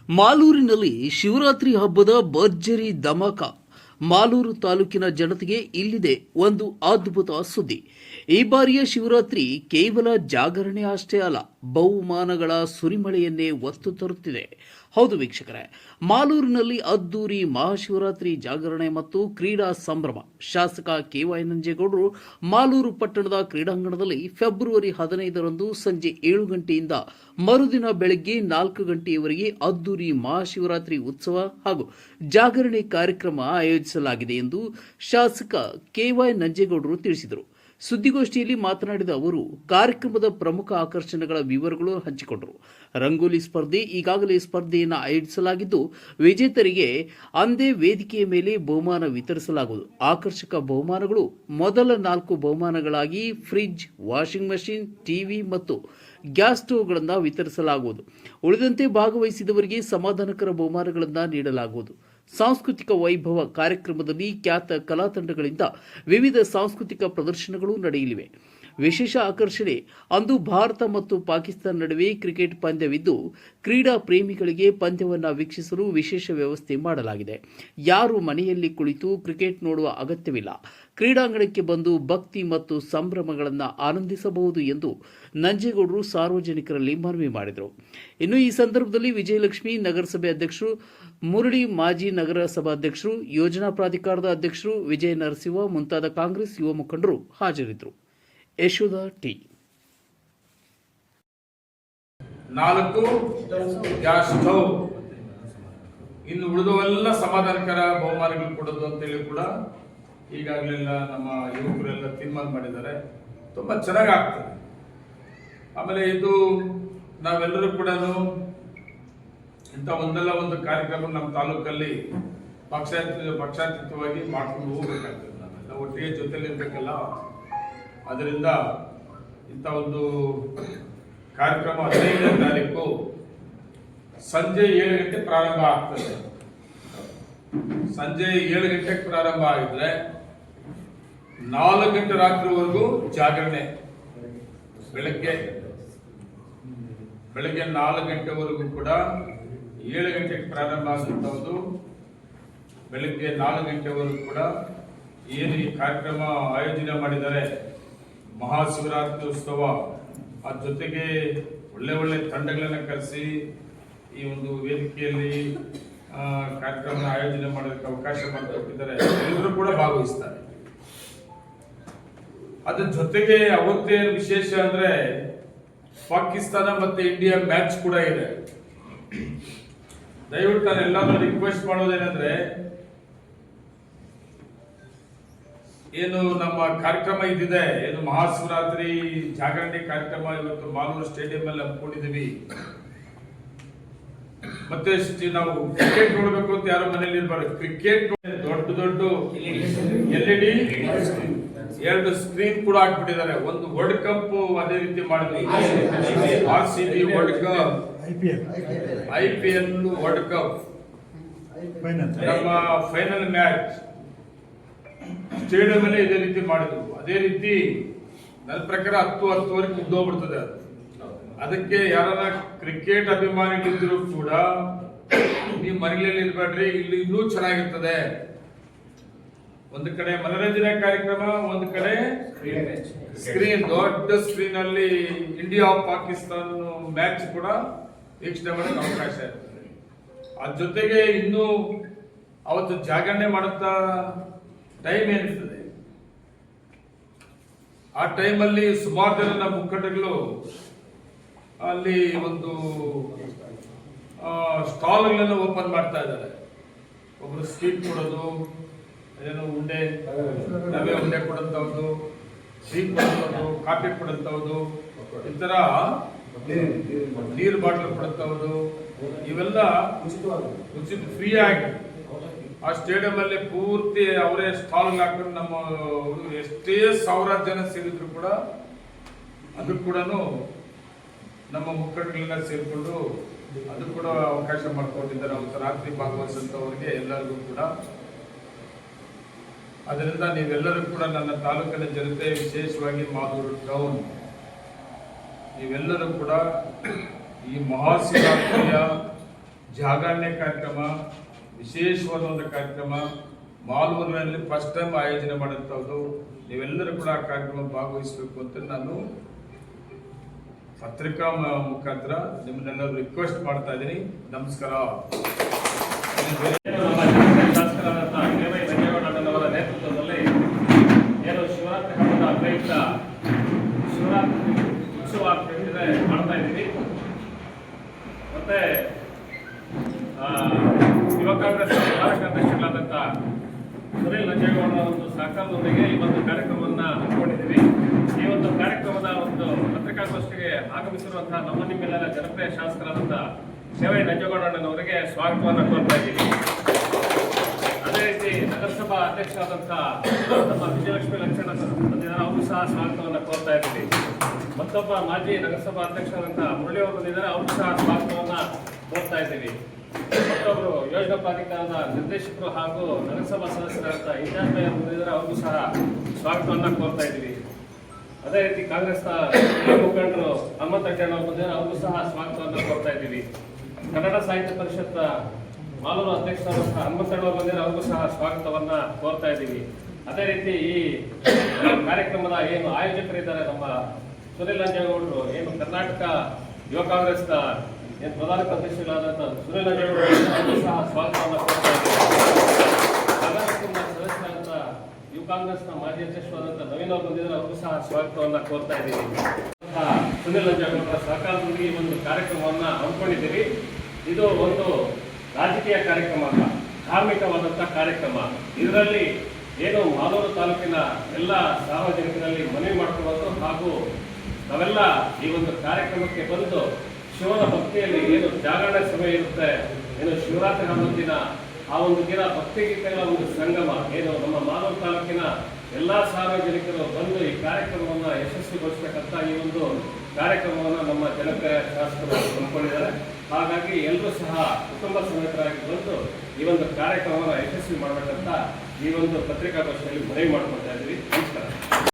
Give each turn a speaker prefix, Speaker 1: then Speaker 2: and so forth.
Speaker 1: ಮಾಲೂರಿನಲ್ಲಿ ಶಿವರಾತ್ರಿ ಹಬ್ಬದ ಭರ್ಜರಿ ಧಮಾಕ. ಮಾಲೂರು ತಾಲೂಕಿನ ಜನತೆಗೆ ಇಲ್ಲಿದೆ ಒಂದು ಅದ್ಭುತ ಸುದ್ದಿ. ಈ ಬಾರಿಯ ಶಿವರಾತ್ರಿ ಕೇವಲ ಜಾಗರಣೆ ಅಷ್ಟೇ ಅಲ್ಲ, ಬಹುಮಾನಗಳ ಸುರಿಮಳೆಯನ್ನೇ ಒತ್ತು ತರುತ್ತಿದೆ. ಹೌದು ವೀಕ್ಷಕರೇ, ಮಾಲೂರಿನಲ್ಲಿ ಅದ್ದೂರಿ ಮಹಾಶಿವರಾತ್ರಿ ಜಾಗರಣೆ ಮತ್ತು ಕ್ರೀಡಾ ಸಂಭ್ರಮ. ಶಾಸಕ KY ನಂಜೇಗೌಡರು ಮಾಲೂರು ಪಟ್ಟಣದ ಕ್ರೀಡಾಂಗಣದಲ್ಲಿ ಫೆಬ್ರವರಿ 15ರಂದು ಸಂಜೆ 7 ಗಂಟೆಯಿಂದ ಮರುದಿನ ಬೆಳಗ್ಗೆ 4 ಗಂಟೆಯವರೆಗೆ ಅದ್ದೂರಿ ಮಹಾಶಿವರಾತ್ರಿ ಉತ್ಸವ ಹಾಗೂ ಜಾಗರಣೆ ಕಾರ್ಯಕ್ರಮ ಆಯೋಜಿಸಲಾಗಿದೆ ಎಂದು ಶಾಸಕ KY ನಂಜೇಗೌಡರು ತಿಳಿಸಿದರು. ಸುದ್ದಿಗೋಷ್ಠಿಯಲ್ಲಿ ಮಾತನಾಡಿದ ಅವರು ಕಾರ್ಯಕ್ರಮದ ಪ್ರಮುಖ ಆಕರ್ಷಣೆಗಳ ವಿವರಗಳು ಹಂಚಿಕೊಂಡರು. ರಂಗೋಲಿ ಸ್ಪರ್ಧೆ ಈಗಾಗಲೇ ಸ್ಪರ್ಧೆಯನ್ನು ಆಯೋಜಿಸಲಾಗಿದ್ದು, ವಿಜೇತರಿಗೆ ಅಂದೇ ವೇದಿಕೆಯ ಮೇಲೆ ಬಹುಮಾನ ವಿತರಿಸಲಾಗುವುದು. ಆಕರ್ಷಕ ಬಹುಮಾನಗಳು ಮೊದಲ 4 ಬಹುಮಾನಗಳಾಗಿ ಫ್ರಿಡ್ಜ್, ವಾಷಿಂಗ್ ಮಷಿನ್, ಟಿವಿ ಮತ್ತು ಗ್ಯಾಸ್ ಸ್ಟೋವ್ಗಳನ್ನು ವಿತರಿಸಲಾಗುವುದು. ಉಳಿದಂತೆ ಭಾಗವಹಿಸಿದವರಿಗೆ ಸಮಾಧಾನಕರ ಬಹುಮಾನಗಳನ್ನು ನೀಡಲಾಗುವುದು. ಸಾಂಸ್ಕೃತಿಕ ವೈಭವ ಕಾರ್ಯಕ್ರಮದಲ್ಲಿ ಖ್ಯಾತ ಕಲಾ ತಂಡಗಳಿಂದ ವಿವಿಧ ಸಾಂಸ್ಕೃತಿಕ ಪ್ರದರ್ಶನಗಳು ನಡೆಯಲಿವೆ. ವಿಶೇಷ ಆಕರ್ಷಣೆ, ಅಂದು ಭಾರತ ಮತ್ತು ಪಾಕಿಸ್ತಾನ ನಡುವೆ ಕ್ರಿಕೆಟ್ ಪಂದ್ಯವಿದ್ದು, ಕ್ರೀಡಾ ಪ್ರೇಮಿಗಳಿಗೆ ಪಂದ್ಯವನ್ನು ವೀಕ್ಷಿಸಲು ವಿಶೇಷ ವ್ಯವಸ್ಥೆ ಮಾಡಲಾಗಿದೆ. ಯಾರು ಮನೆಯಲ್ಲಿ ಕುಳಿತು ಕ್ರಿಕೆಟ್ ನೋಡುವ ಅಗತ್ಯವಿಲ್ಲ, ಕ್ರೀಡಾಂಗಣಕ್ಕೆ ಬಂದು ಭಕ್ತಿ ಮತ್ತು ಸಂಭ್ರಮಗಳನ್ನು ಆನಂದಿಸಬಹುದು ಎಂದು ನಂಜೇಗೌಡರು ಸಾರ್ವಜನಿಕರಲ್ಲಿ ಮನವಿ ಮಾಡಿದರು. ಇನ್ನು ಈ ಸಂದರ್ಭದಲ್ಲಿ ವಿಜಯಲಕ್ಷ್ಮಿ ನಗರಸಭೆ ಅಧ್ಯಕ್ಷರು, ಮುರಳಿ ಮಾಜಿ ನಗರಸಭಾಧ್ಯಕ್ಷರು, ಯೋಜನಾ ಪ್ರಾಧಿಕಾರದ ಅಧ್ಯಕ್ಷರು, ವಿಜಯ ನರಸಿಂಹ ಮುಂತಾದ ಕಾಂಗ್ರೆಸ್ ಯುವ ಮುಖಂಡರು ಹಾಜರಿದ್ದರು. ಯಶೋಧ ಟಿ.
Speaker 2: 4 ಗ್ಯಾಸ್ ಸ್ಟವ್, ಇನ್ನು ಉಳಿದವೆಲ್ಲ ಸಮಾಧಾನಕರ ಬಹುಮಾನಗಳು ಕೊಡೋದು ಅಂತೇಳಿ ಕೂಡ ಈಗಾಗಲೆಲ್ಲ ನಮ್ಮ ಯುವಕರೆಲ್ಲ ತೀರ್ಮಾನ ಮಾಡಿದ್ದಾರೆ. ತುಂಬಾ ಚೆನ್ನಾಗಿ ಆಗ್ತದೆ. ಆಮೇಲೆ ಇದು ನಾವೆಲ್ಲರೂ ಕೂಡ ಇಂಥ ಒಂದಲ್ಲ ಒಂದು ಕಾರ್ಯಕ್ರಮ ನಮ್ಮ ತಾಲೂಕಲ್ಲಿ ಪಕ್ಷಾತೀತವಾಗಿ ಮಾಡ್ಕೊಂಡು ಹೋಗ್ಬೇಕಾಗ್ತದೆ. ನಾವೆಲ್ಲ ಒಟ್ಟಿಗೆ ಜೊತೆಲಿ ಇರ್ಬೇಕಲ್ಲ. ಅದರಿಂದ ಇಂಥ ಒಂದು ಕಾರ್ಯಕ್ರಮ 15ನೇ ತಾರೀಕು ಸಂಜೆ 7 ಗಂಟೆ ಪ್ರಾರಂಭ ಆಗ್ತದೆ. ಸಂಜೆ 7 ಗಂಟೆಗೆ ಪ್ರಾರಂಭ ಆಗಿದ್ರೆ 4 ಗಂಟೆ ರಾತ್ರಿವರೆಗೂ ಜಾಗರಣೆ. ಬೆಳಗ್ಗೆ 4 ಗಂಟೆವರೆಗೂ ಕೂಡ 7 ಗಂಟೆಗೆ ಪ್ರಾರಂಭ ಆಗುವಂಥದ್ದು. ಬೆಳಗ್ಗೆ 4 ಗಂಟೆವರೆಗೂ ಕೂಡ ಏನು ಈ ಕಾರ್ಯಕ್ರಮ ಆಯೋಜನೆ ಮಾಡಿದ್ದಾರೆ, ಮಹಾಶಿವರಾತ್ರಿ ಉತ್ಸವ, ಅದ್ರ ಜೊತೆಗೆ ಒಳ್ಳೆ ತಂಡಗಳನ್ನು ಕರೆಸಿ ಈ ಒಂದು ವೇದಿಕೆಯಲ್ಲಿ ಕಾರ್ಯಕ್ರಮ ಆಯೋಜನೆ ಮಾಡೋದಕ್ಕೆ ಅವಕಾಶ ಮಾಡಿಕೊಟ್ಟಿದ್ದಾರೆ. ಎಲ್ಲರೂ ಕೂಡ ಭಾಗವಹಿಸ್ತಾರೆ. ಅದ್ರ ಜೊತೆಗೆ ಅವತ್ತೇನು ವಿಶೇಷ ಅಂದ್ರೆ ಪಾಕಿಸ್ತಾನ ಮತ್ತೆ ಇಂಡಿಯಾ ಮ್ಯಾಚ್ ಕೂಡ ಇದೆ. ದಯವಿಟ್ಟು ನಾನು ಎಲ್ಲರೂ ರಿಕ್ವೆಸ್ಟ್ ಮಾಡೋದೇನೆಂದ್ರೆ, ಏನು ನಮ್ಮ ಕಾರ್ಯಕ್ರಮ ಇದಿದೆ, ಏನು ಮಹಾಶಿವರಾತ್ರಿ ಜಾಗರಣೆ ಕಾರ್ಯಕ್ರಮ ಇವತ್ತು ಮಾಲೂರು ಸ್ಟೇಡಿಯಂ ಅಲ್ಲಿ ಹಮ್ಮಿಕೊಂಡಿದ್ದೀವಿ. ಮತ್ತೆ ನಾವು ಕ್ರಿಕೆಟ್ ನೋಡ್ಬೇಕು ಅಂತ ಯಾರು ಮನೇಲಿ ಇರ್ಬಾರ್ದು. ಕ್ರಿಕೆಟ್ ದೊಡ್ಡ LED 2 ಸ್ಕ್ರೀನ್ ಕೂಡ ಹಾಕ್ಬಿಟ್ಟಿದ್ದಾರೆ. ಒಂದು ವರ್ಲ್ಡ್ ಕಪ್ ಅದೇ ರೀತಿ ಮಾಡಿದ್ವಿ. RCB world cup, IPL world cup, ನಮ್ಮ ಫೈನಲ್ ಮ್ಯಾಚ್ ಸ್ಟೇಡಿಯಂ ಅಲ್ಲಿ ಇದೇ ರೀತಿ ಮಾಡಿದ್ವು. ಅದೇ ರೀತಿ ನನ್ನ ಪ್ರಕಾರ 10-10ವರೆಗೆ ಮುಗ್ದೋಗ್ಬಿಡ್ತದೆ. ಅದಕ್ಕೆ ಯಾರನ್ನ ಕ್ರಿಕೆಟ್ ಅಭಿಮಾನಿಗಳಿದ್ರು ಕೂಡ ನೀವು ಮನೆಯಲ್ಲಿ ಇರ್ಬೇಡ್ರಿ, ಇಲ್ಲಿ ಇನ್ನೂ ಚೆನ್ನಾಗಿರ್ತದೆ. ಒಂದು ಕಡೆ ಮನರಂಜನಾ ಕಾರ್ಯಕ್ರಮ, ಒಂದು ಕಡೆ ಸ್ಕ್ರೀನ್, ದೊಡ್ಡ ಸ್ಕ್ರೀನ್ ಅಲ್ಲಿ ಇಂಡಿಯಾ ಪಾಕಿಸ್ತಾನ ಮ್ಯಾಚ್ ಕೂಡ ವೀಕ್ಷಣೆ ಮಾಡಕ್ಕೆ ಅವಕಾಶ ಇರ್ತದೆ. ಅದ್ರ ಜೊತೆಗೆ ಇನ್ನು ಅವತ್ತು ಜಾಗರಣೆ ಮಾಡುತ್ತಾ ಟೈಮ್ ಏನಿರ್ತದೆ, ಆ ಟೈಮಲ್ಲಿ ಸುಮಾರು ಜನ ನಮ್ಮ ಮುಖಂಡಗಳು ಅಲ್ಲಿ ಒಂದು ಸ್ಟಾಲ್ಗಳನ್ನು ಓಪನ್ ಮಾಡ್ತಾ ಇದ್ದಾರೆ. ಒಬ್ರು ಸ್ವೀಟ್ ಕೊಡೋದು, ಏನೋ ಉಂಡೆ, ರವೆ ಉಂಡೆ ಕೊಡಂತವ್ದು, ಸ್ವೀಟ್ ಕೊಡಂತವ್ದು, ಕಾಫಿ ಕೊಡಂತವ್ದು, ಈ ತರ ನೀರು ಬಾಟ್ಲು ಕೊಡಂತವ್ದು, ಇವೆಲ್ಲ ಉಚಿತ ಫ್ರೀ ಆಗಿ ಆ ಸ್ಟೇಡಿಯಂ ಅಲ್ಲಿ ಪೂರ್ತಿ ಅವರೇ ಸ್ಟಾಲ್ ಹಾಕೊಂಡು ನಮ್ಮ ಎಷ್ಟೇ ಸಾವಿರಾರು ಜನ ಸೇರಿದ್ರು ಕೂಡ ಅದು ಕೂಡ ನಮ್ಮ ಮುಖಂಡಗಳನ್ನ ಸೇರಿಕೊಂಡು ಅದು ಕೂಡ ಅವಕಾಶ ಮಾಡಿಕೊಂಡಿದ್ದಾರೆ. ಅವತ್ತು ರಾತ್ರಿ ಭಾಗವಹಿಸುವಂತವರಿಗೆ ಎಲ್ಲರಿಗೂ ಕೂಡ. ಅದರಿಂದ ನೀವೆಲ್ಲರೂ ಕೂಡ ನನ್ನ ತಾಲೂಕಿನ ಜನತೆ, ವಿಶೇಷವಾಗಿ ಮಾಲೂರು ಟೌನ್, ನೀವೆಲ್ಲರೂ ಕೂಡ ಈ ಮಹಾಶಿವರಾತ್ರಿಯ ಜಾಗರಣೆ ಕಾರ್ಯಕ್ರಮ, ವಿಶೇಷವಾದ ಒಂದು ಕಾರ್ಯಕ್ರಮ ಮಾಲೂರಿನಲ್ಲಿ ಫಸ್ಟ್ ಟೈಮ್ ಆಯೋಜನೆ ಮಾಡುವಂಥದ್ದು. ನೀವೆಲ್ಲರೂ ಕೂಡ ಆ ಕಾರ್ಯಕ್ರಮ ಭಾಗವಹಿಸಬೇಕು ಅಂತ ನಾನು ಪತ್ರಿಕಾ ಮುಖಾಂತರ ನಿಮ್ಮನ್ನೆಲ್ಲರೂ ರಿಕ್ವೆಸ್ಟ್ ಮಾಡ್ತಾ ಇದ್ದೀನಿ. ನಮಸ್ಕಾರ.
Speaker 3: ಶಾಸಕರಾದಂತಹ ಕೆ.ವೈ. ರಂಗೇಗೌಡಣ್ಣನವರ ನೇತೃತ್ವದಲ್ಲಿ ಏನು ಶಿವರಾತ್ರಿ ಹಬ್ಬದ ಪ್ರಯುಕ್ತ ಶಿವರಾತ್ರಿ ಉತ್ಸವ ಮಾಡ್ತಾ ಇದ್ದೀವಿ. ಮತ್ತೆ ಯುವ ಕಾಂಗ್ರೆಸ್ ಕಾರ್ಯಾಧ್ಯಕ್ಷಗಳಾದಂಥ ಸುನಿಲ್ ನಂಜೇಗೌಡರ ಒಂದು ಸಹಕಾರದೊಂದಿಗೆ ಈ ಒಂದು ಕಾರ್ಯಕ್ರಮವನ್ನು ಹಮ್ಮಿಕೊಂಡಿದ್ದೀವಿ. ಈ ಒಂದು ಕಾರ್ಯಕ್ರಮದ ಒಂದು ಪತ್ರಿಕಾಗೋಷ್ಠಿಗೆ ಆಗಮಿಸಿರುವಂತಹ ನಿಮ್ಮೆಲ್ಲರ ಜನಪ್ರಿಯ ಶಾಸಕರಾದಂಥ ಕೆ.ವೈ. ನಂಜೇಗೌಡಣ್ಣನವರಿಗೆ ಸ್ವಾಗತವನ್ನು ಕೋರ್ತಾ ಇದ್ದೀವಿ. ಅದೇ ರೀತಿ ನಗರಸಭಾ ಅಧ್ಯಕ್ಷರಾದಂತಹ ನಮ್ಮ ವಿಜಯಲಕ್ಷ್ಮಿ ಲಕ್ಷಣ ಬಂದಿದ್ದಾರೆ, ಅವರು ಸಹ ಸ್ವಾಗತವನ್ನು ಕೋರ್ತಾ ಇದ್ದೀವಿ. ಮತ್ತೊಬ್ಬ ಮಾಜಿ ನಗರಸಭಾ ಅಧ್ಯಕ್ಷರಾದಂತಹ ಮುರಳಿ ಅವರು ಬಂದಿದ್ದಾರೆ, ಅವರು ಸಹ ಸ್ವಾಗತವನ್ನು ಕೋರ್ತಾ ಇದ್ದೀವಿ. ಮತ್ತೊಬ್ಬರು ಯೋಜನಾ ಪ್ರಾಧಿಕಾರದ ನಿರ್ದೇಶಕರು ಹಾಗೂ ನಗರಸಭಾ ಸದಸ್ಯರಾದಂಥ ಇಂಜಾಜ್ ಭಾಯ್ ಅವರು ಬಂದಿದ್ದಾರೆ, ಅವ್ರಿಗೂ ಸಹ ಸ್ವಾಗತವನ್ನು ಕೋರ್ತಾ ಇದ್ದೀವಿ. ಅದೇ ರೀತಿ ಕಾಂಗ್ರೆಸ್ನ ಮುಖಂಡರು ಹನುಮಂತಣ್ಣವರು ಬಂದಿದ್ದಾರೆ, ಅವ್ರಿಗೂ ಸಹ ಸ್ವಾಗತವನ್ನು ಕೋರ್ತಾ ಇದ್ದೀವಿ. ಕನ್ನಡ ಸಾಹಿತ್ಯ ಪರಿಷತ್ ಮಾಲೂರು ಅಧ್ಯಕ್ಷರಾದಂತಹ ಹನುಮಂತಣ್ಣವರು ಬಂದಿದ್ದಾರೆ, ಅವ್ರಿಗೂ ಸಹ ಸ್ವಾಗತವನ್ನ ಕೋರ್ತಾ ಇದ್ದೀವಿ. ಅದೇ ರೀತಿ ಈ ಕಾರ್ಯಕ್ರಮದ ಏನು ಆಯೋಜಕರಿದ್ದಾರೆ ನಮ್ಮ ಸುನಿಲ್ ನಂಜೇಗೌಡರು, ಏನು ಕರ್ನಾಟಕ ಯುವ ಕಾಂಗ್ರೆಸ್ನ ಏನು ಪ್ರಧಾನ ಕಾರ್ಯದರ್ಶಿಗಳಾದಂತಹ ಸುನಿಲ್ ನಂಜೇಗೌಡರು, ಅವ್ರಿಗೂ ಸಹ ಸ್ವಾಗತವನ್ನು ಕೋರ್ತಾ ಇದ್ದೀವಿ. ಸದಸ್ಯರಾದಂಥ ಯುವ ಕಾಂಗ್ರೆಸ್ನ ಮಾಜಿ ಅಧ್ಯಕ್ಷರಾದಂಥ ನವೀನ್ ಅವರು ಬಂದಿದ್ದಾರೆ, ಅವ್ರಿಗೂ ಸಹ ಸ್ವಾಗತವನ್ನು ಕೋರ್ತಾ ಇದ್ದೀವಿ. ಸುನಿಲ್ ನಂಜೇಗೌಡರ ಸಹಕಾರದೊಂದಿಗೆ ಈ ಒಂದು ಕಾರ್ಯಕ್ರಮವನ್ನು ಹಮ್ಮಿಕೊಂಡಿದ್ದೀವಿ. ಇದು ಒಂದು ರಾಜಕೀಯ ಕಾರ್ಯಕ್ರಮ ಅಲ್ಲ, ಧಾರ್ಮಿಕವಾದಂಥ ಕಾರ್ಯಕ್ರಮ. ಇದರಲ್ಲಿ ಏನು ಮಾಲೂರು ತಾಲೂಕಿನ ಎಲ್ಲ ಸಾರ್ವಜನಿಕರಲ್ಲಿ ಮನವಿ ಮಾಡಿಕೊಳ್ಳೋದು ಹಾಗೂ ನಾವೆಲ್ಲ ಈ ಒಂದು ಕಾರ್ಯಕ್ರಮಕ್ಕೆ ಬಂದು ಶಿವನ ಭಕ್ತಿಯಲ್ಲಿ ಏನು ಜಾಗರಣೆ ಸಮಯ ಇರುತ್ತೆ, ಏನು ಶಿವರಾತ್ರಿ ಹಬ್ಬದ ದಿನ, ಆ ಒಂದು ದಿನ ಭಕ್ತಿಗೀತೆಗಳ ಒಂದು ಸಂಗಮ ಏನು ನಮ್ಮ ಮಾಲೂರು ತಾಲೂಕಿನ ಎಲ್ಲ ಸಾರ್ವಜನಿಕರು ಬಂದು ಈ ಕಾರ್ಯಕ್ರಮವನ್ನು ಯಶಸ್ವಿಗೊಳಿಸತಕ್ಕಂಥ ಈ ಒಂದು ಕಾರ್ಯಕ್ರಮವನ್ನು ನಮ್ಮ ಜನಪ್ರಿಯ ಶಾಸಕರು ಹಮ್ಮಿಕೊಂಡಿದ್ದಾರೆ. ಹಾಗಾಗಿ ಎಲ್ಲರೂ ಸಹ ಕುಟುಂಬ ಸಮೇತರಾಗಿ ಬಂದು ಈ ಒಂದು ಕಾರ್ಯಕ್ರಮವನ್ನು ಯಶಸ್ವಿ ಮಾಡಬೇಕಂತ ಈ ಒಂದು ಪತ್ರಿಕಾಗೋಷ್ಠಿಯಲ್ಲಿ ಮನವಿ ಮಾಡಿಕೊಳ್ತಾ ಇದ್ದೀವಿ. ನಮಸ್ಕಾರ.